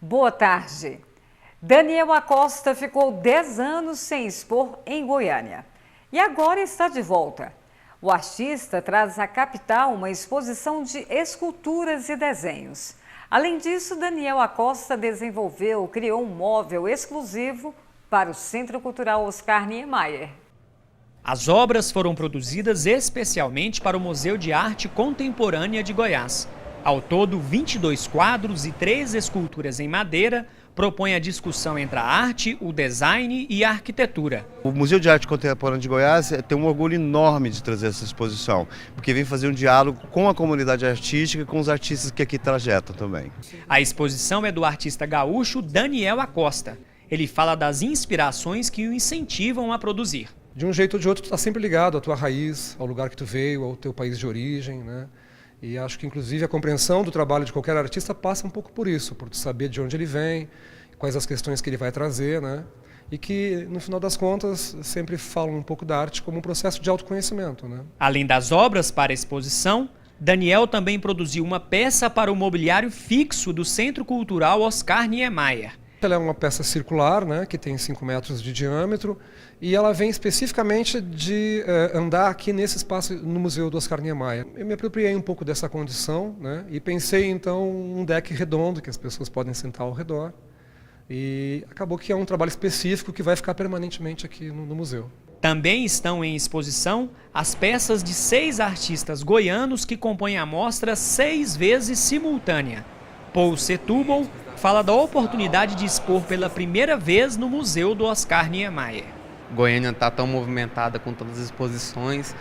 Boa tarde. Daniel Acosta ficou 10 anos sem expor em Goiânia e agora está de volta. O artista traz à capital uma exposição de esculturas e desenhos. Além disso, Daniel Acosta criou um móvel exclusivo para o Centro Cultural Oscar Niemeyer. As obras foram produzidas especialmente para o Museu de Arte Contemporânea de Goiás. Ao todo, 22 quadros e 3 esculturas em madeira propõem a discussão entre a arte, o design e a arquitetura. O Museu de Arte Contemporânea de Goiás tem um orgulho enorme de trazer essa exposição, porque vem fazer um diálogo com a comunidade artística e com os artistas que aqui trajetam também. A exposição é do artista gaúcho Daniel Acosta. Ele fala das inspirações que o incentivam a produzir. De um jeito ou de outro, tu está sempre ligado à tua raiz, ao lugar que tu veio, ao teu país de origem, né? E acho que, inclusive, a compreensão do trabalho de qualquer artista passa um pouco por isso, por saber de onde ele vem, quais as questões que ele vai trazer, né? E que, no final das contas, sempre falam um pouco da arte como um processo de autoconhecimento, né? Além das obras para a exposição, Daniel também produziu uma peça para o mobiliário fixo do Centro Cultural Oscar Niemeyer. Ela é uma peça circular, né, que tem 5 metros de diâmetro, e ela vem especificamente de andar aqui nesse espaço no Museu do Oscar Niemeyer. Eu me apropriei um pouco dessa condição, né, e pensei então um deck redondo que as pessoas podem sentar ao redor. E acabou que é um trabalho específico que vai ficar permanentemente aqui no museu. Também estão em exposição as peças de 6 artistas goianos que compõem a mostra 6 vezes simultânea. Paul Setúbal fala da oportunidade de expor pela primeira vez no Museu do Oscar Niemeyer. Goiânia está tão movimentada com todas as exposições,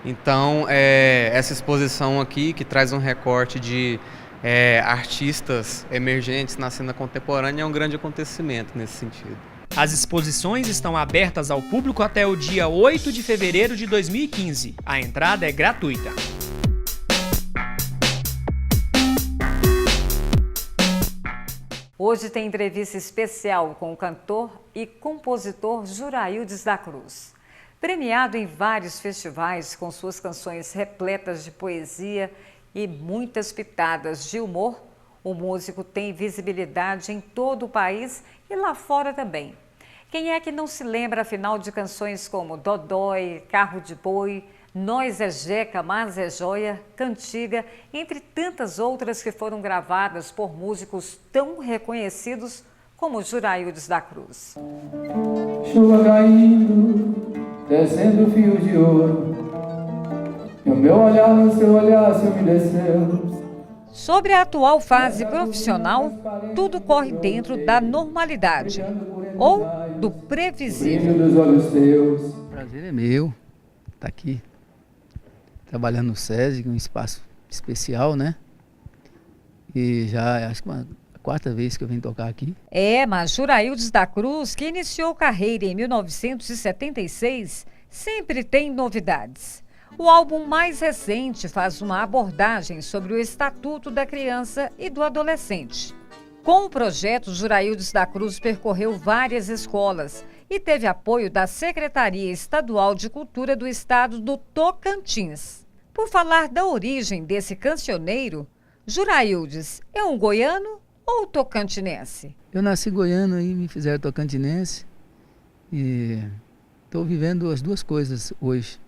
então essa exposição aqui, que traz um recorte de artistas emergentes na cena contemporânea, é um grande acontecimento nesse sentido. As exposições estão abertas ao público até o dia 8 de fevereiro de 2015. A entrada é gratuita. Hoje tem entrevista especial com o cantor e compositor Juraildes da Cruz. Premiado em vários festivais com suas canções repletas de poesia e muitas pitadas de humor, o músico tem visibilidade em todo o país e lá fora também. Quem é que não se lembra, afinal, de canções como Dodói, Carro de Boi, Nós é Jeca, Mas é Joia, Cantiga, entre tantas outras que foram gravadas por músicos tão reconhecidos como Juraildes da Cruz. Chuva caindo, descendo fio de ouro, e o meu olhar no seu olhar se umedeceu. Sobre a atual fase profissional, tudo corre dentro da normalidade ou do previsível. O prazer é meu estar aqui trabalhando no SESI, um espaço especial, né? E já acho que a 4ª vez que eu venho tocar aqui. Mas Juraildes da Cruz, que iniciou carreira em 1976, sempre tem novidades. O álbum mais recente faz uma abordagem sobre o Estatuto da Criança e do Adolescente. Com o projeto, Juraildes da Cruz percorreu várias escolas e teve apoio da Secretaria Estadual de Cultura do Estado do Tocantins. Por falar da origem desse cancioneiro, Juraildes é um goiano ou tocantinense? Eu nasci goiano e me fizeram tocantinense e estou vivendo as duas coisas hoje.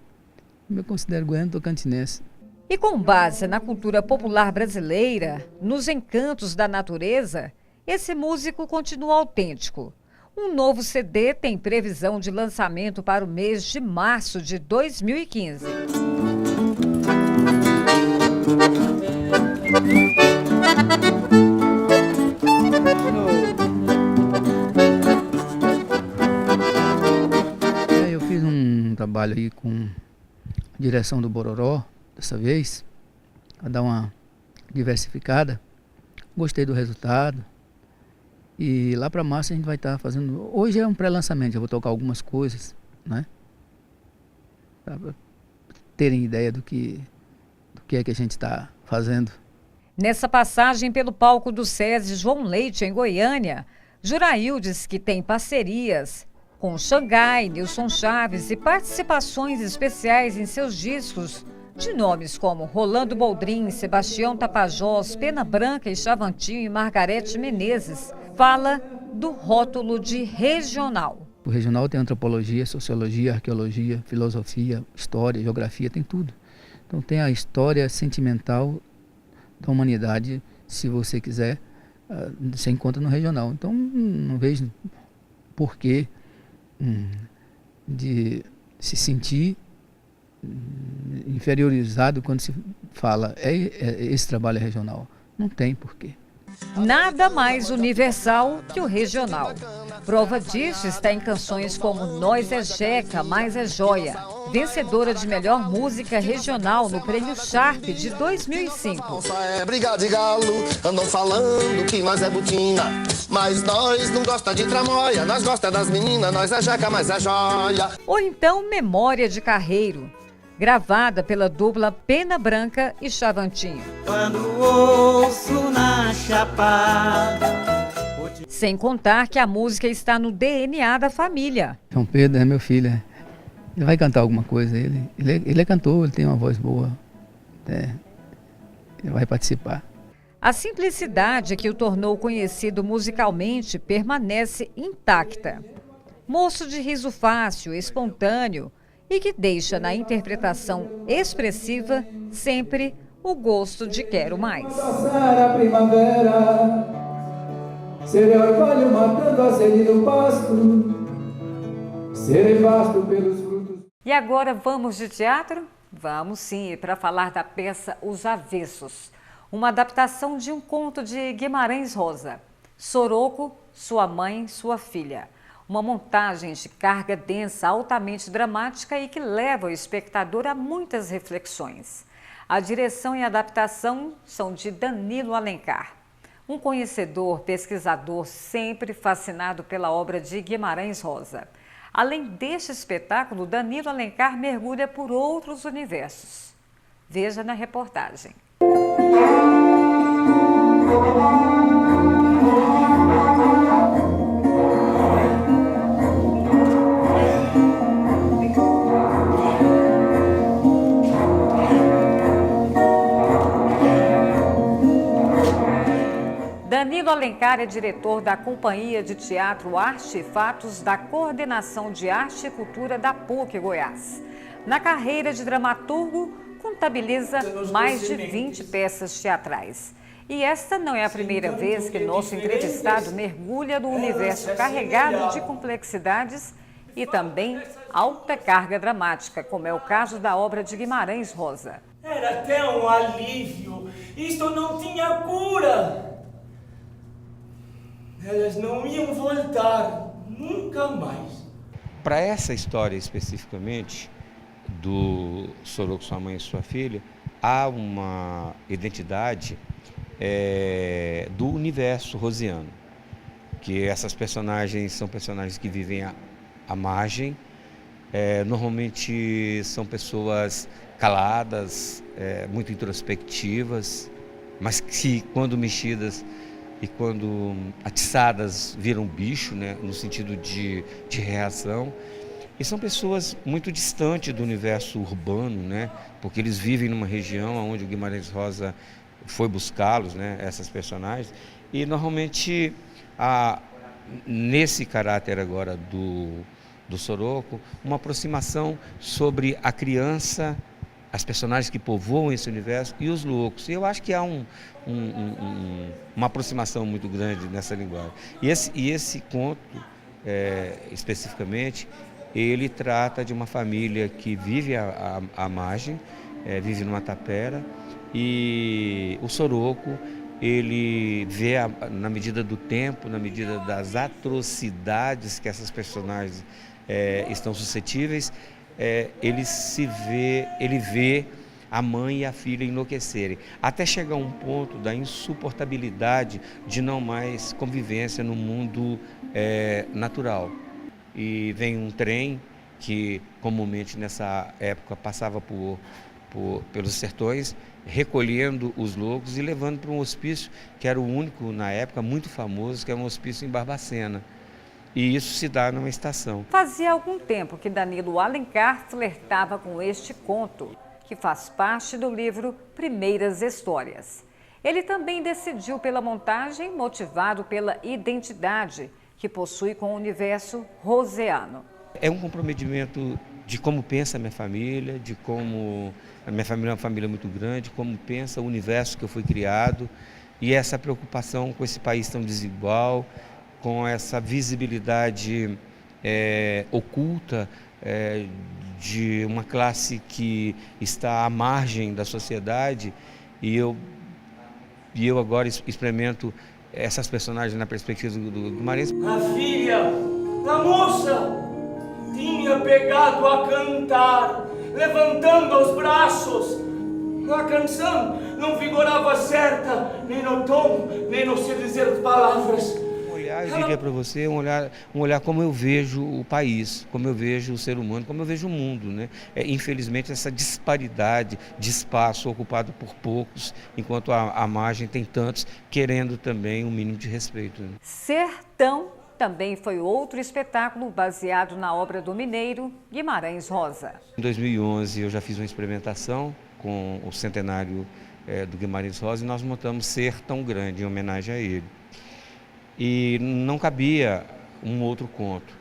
Eu me considero goiano tocantinense. E com base na cultura popular brasileira, nos encantos da natureza, esse músico continua autêntico. Um novo CD tem previsão de lançamento para o mês de março de 2015. Eu fiz um trabalho aí com a direção do Bororó, dessa vez, a dar uma diversificada. Gostei do resultado. E lá para março a gente vai estar fazendo... Hoje é um pré-lançamento, eu vou tocar algumas coisas, né? Para terem ideia do que é que a gente está fazendo. Nessa passagem pelo palco do SESI João Leite, em Goiânia, Juraildes, que tem parcerias com Xangai, Nilson Chaves e participações especiais em seus discos, de nomes como Rolando Boldrin, Sebastião Tapajós, Pena Branca e Chavantinho e Margarete Menezes, fala do rótulo de regional. O regional tem antropologia, sociologia, arqueologia, filosofia, história, geografia, tem tudo. Então tem a história sentimental da humanidade, se você quiser, você encontra no regional. Então não vejo porquê de se sentir inferiorizado quando se fala esse trabalho é regional. Não tem porquê. Nada mais universal que o regional. Prova disso está em canções como Nós é Jeca, Mais é Joia, vencedora de melhor música regional no Prêmio Sharp de 2005. É briga de galo, andam falando que nós é botina, mas nós não gosta de tramóia, nós gosta das meninas, nós é Jeca, mais é Joia. Ou então Memória de Carreiro, gravada pela dupla Pena Branca e Chavantinho. Quando ouço na chapada. Sem contar que a música está no DNA da família. João Pedro é meu filho, ele vai cantar alguma coisa, ele é cantor, ele tem uma voz boa, ele vai participar. A simplicidade que o tornou conhecido musicalmente permanece intacta. Moço de riso fácil, espontâneo e que deixa na interpretação expressiva sempre o gosto de quero mais. Passar a primavera, serei orvalho matando a sede do pasto, serei vasto pelos frutos. E agora vamos de teatro? Vamos sim, para falar da peça Os Avessos, uma adaptação de um conto de Guimarães Rosa, Soroco, Sua Mãe, Sua Filha. Uma montagem de carga densa, altamente dramática e que leva o espectador a muitas reflexões. A direção e a adaptação são de Danilo Alencar, um conhecedor, pesquisador sempre fascinado pela obra de Guimarães Rosa. Além deste espetáculo, Danilo Alencar mergulha por outros universos. Veja na reportagem. Danilo Alencar é diretor da Companhia de Teatro Arte e Fatos da Coordenação de Arte e Cultura da PUC Goiás. Na carreira de dramaturgo, contabiliza mais de 20 peças teatrais. E esta não é a primeira vez que nosso entrevistado mergulha no universo carregado de complexidades e também alta carga dramática, como é o caso da obra de Guimarães Rosa. Era até um alívio. Isto não tinha cura. Elas não iam voltar, nunca mais. Para essa história especificamente, do Soroco, Sua Mãe e Sua Filha, há uma identidade do universo rosiano, que essas personagens são personagens que vivem à margem, normalmente são pessoas caladas, muito introspectivas, mas que quando mexidas e quando atiçadas viram bicho, né, no sentido de reação. E são pessoas muito distantes do universo urbano, né, porque eles vivem numa região onde o Guimarães Rosa foi buscá-los, né, essas personagens. E normalmente, nesse caráter agora do Soroco, uma aproximação sobre a criança, as personagens que povoam esse universo e os loucos. E eu acho que há uma aproximação muito grande nessa linguagem. E esse conto, especificamente, ele trata de uma família que vive à margem, vive numa tapera, e o Soroco, ele vê, na medida do tempo, na medida das atrocidades que essas personagens estão suscetíveis, ele vê a mãe e a filha enlouquecerem, até chegar a um ponto da insuportabilidade de não mais convivência no mundo natural. E vem um trem que comumente nessa época passava pelos sertões, recolhendo os loucos e levando para um hospício que era o único na época, muito famoso, que é um hospício em Barbacena. E isso se dá numa estação. Fazia algum tempo que Danilo Alencar flertava com este conto, que faz parte do livro Primeiras Histórias. Ele também decidiu pela montagem, motivado pela identidade que possui com o universo roseano. É um comprometimento de como pensa a minha família, de como a minha família é uma família muito grande, como pensa o universo que eu fui criado, e essa preocupação com esse país tão desigual, com essa visibilidade oculta de uma classe que está à margem da sociedade, e eu agora experimento essas personagens na perspectiva do Guimarães. A filha, a moça, tinha pegado a cantar, levantando os braços. A canção não vigorava certa, nem no tom, nem no se dizer de palavras. Eu diria para você, um olhar como eu vejo o país, como eu vejo o ser humano, como eu vejo o mundo, né? Infelizmente, essa disparidade de espaço ocupado por poucos, enquanto a margem tem tantos querendo também um mínimo de respeito, né? Sertão também foi outro espetáculo baseado na obra do mineiro Guimarães Rosa. Em 2011, eu já fiz uma experimentação com o centenário do Guimarães Rosa e nós montamos Sertão Grande, em homenagem a ele. E não cabia um outro conto.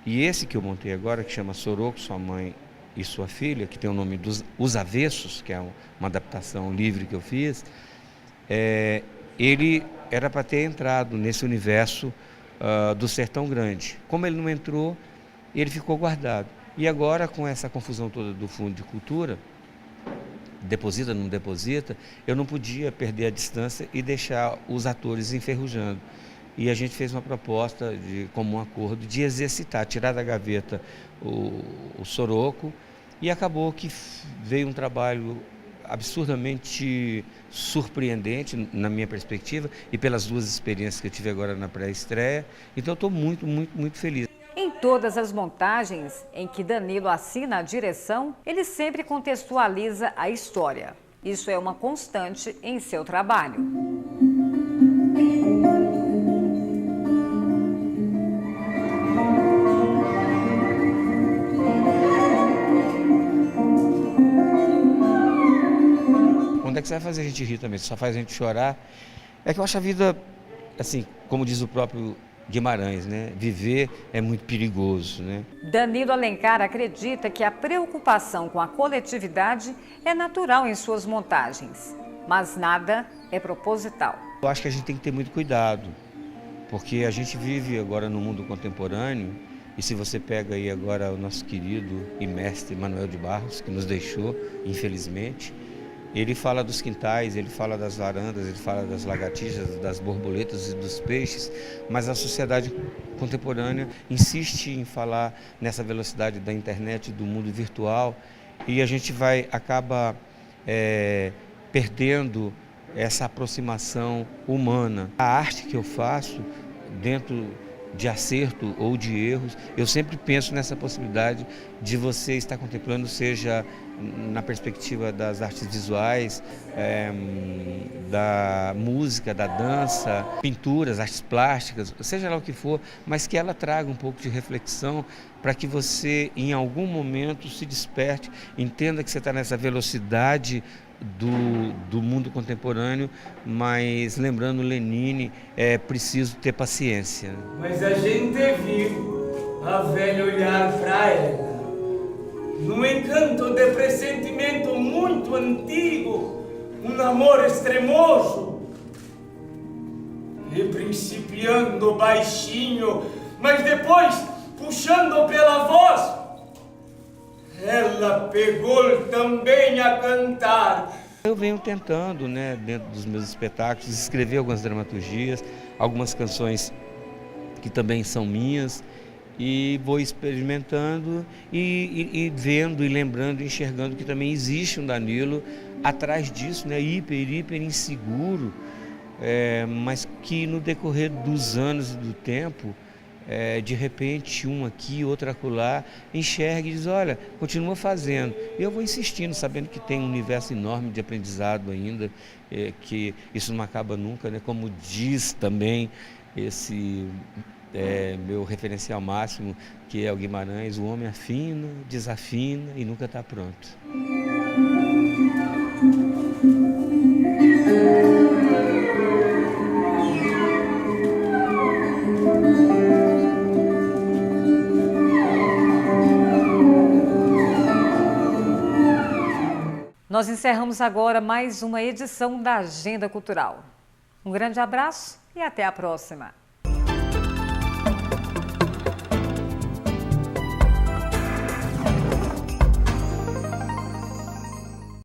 E esse que eu montei agora, que chama Soroco, Sua Mãe e Sua Filha, que tem o nome dos Os Avessos, que é uma adaptação livre que eu fiz, ele era para ter entrado nesse universo do Sertão Grande. Como ele não entrou, ele ficou guardado. E agora, com essa confusão toda do Fundo de Cultura, deposita, não deposita, eu não podia perder a distância e deixar os atores enferrujando. E a gente fez uma proposta de comum acordo de exercitar, tirar da gaveta o Soroco, e acabou que veio um trabalho absurdamente surpreendente na minha perspectiva e pelas duas experiências que eu tive agora na pré-estreia. Então eu estou muito, muito, muito feliz. Em todas as montagens em que Danilo assina a direção, ele sempre contextualiza a história. Isso é uma constante em seu trabalho. Quando é que você vai fazer a gente rir também? Só faz a gente chorar. É que eu acho a vida, assim, como diz o próprio Guimarães, né? Viver é muito perigoso, né? Danilo Alencar acredita que a preocupação com a coletividade é natural em suas montagens, mas nada é proposital. Eu acho que a gente tem que ter muito cuidado, porque a gente vive agora no mundo contemporâneo, e se você pega aí agora o nosso querido e mestre Manuel de Barros, que nos deixou, infelizmente, ele fala dos quintais, ele fala das varandas, ele fala das lagartixas, das borboletas e dos peixes, mas a sociedade contemporânea insiste em falar nessa velocidade da internet, do mundo virtual, e a gente acaba perdendo essa aproximação humana. A arte que eu faço, dentro de acerto ou de erros, eu sempre penso nessa possibilidade de você estar contemplando, seja na perspectiva das artes visuais, da música, da dança, pinturas, artes plásticas, seja lá o que for, mas que ela traga um pouco de reflexão para que você, em algum momento, se desperte, entenda que você está nessa velocidade do mundo contemporâneo, mas lembrando Lenine, é preciso ter paciência. Mas a gente viu a velha olhar para ela, num encanto de pressentimento muito antigo, um amor extremoso, e principiando baixinho, mas depois puxando pela voz, ela pegou também a cantar. Eu venho tentando, né, dentro dos meus espetáculos, escrever algumas dramaturgias, algumas canções que também são minhas, e vou experimentando e vendo e lembrando e enxergando que também existe um Danilo atrás disso, né, hiper inseguro, mas que no decorrer dos anos e do tempo, de repente, um aqui, outro acolá, enxerga e diz, olha, continua fazendo. Eu vou insistindo, sabendo que tem um universo enorme de aprendizado ainda, que isso não acaba nunca, né? Como diz também esse meu referencial máximo, que é o Guimarães, o homem afina, desafina e nunca está pronto. Nós encerramos agora mais uma edição da Agenda Cultural. Um grande abraço e até a próxima.